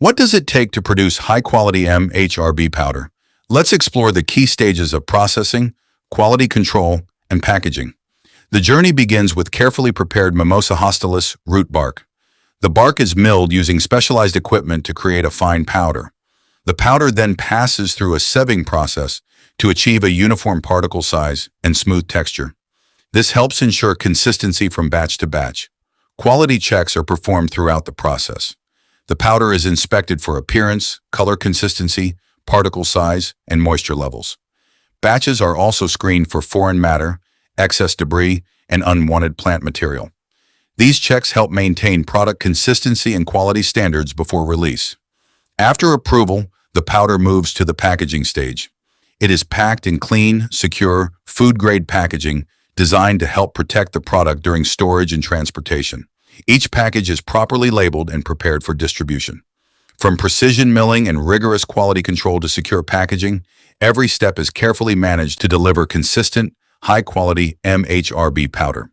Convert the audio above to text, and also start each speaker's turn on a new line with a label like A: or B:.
A: What does it take to produce high-quality MHRB powder? Let's explore the key stages of processing, quality control, and packaging. The journey begins with carefully prepared Mimosa Hostilis root bark. The bark is milled using specialized equipment to create a fine powder. The powder then passes through a sieving process to achieve a uniform particle size and smooth texture. This helps ensure consistency from batch to batch. Quality checks are performed throughout the process. The powder is inspected for appearance, color consistency, particle size, and moisture levels. Batches are also screened for foreign matter, excess debris, and unwanted plant material. These checks help maintain product consistency and quality standards before release. After approval, the powder moves to the packaging stage. It is packed in clean, secure, food-grade packaging designed to help protect the product during storage and transportation. Each package is properly labeled and prepared for distribution. From precision milling and rigorous quality control to secure packaging, every step is carefully managed to deliver consistent, high-quality MHRB powder.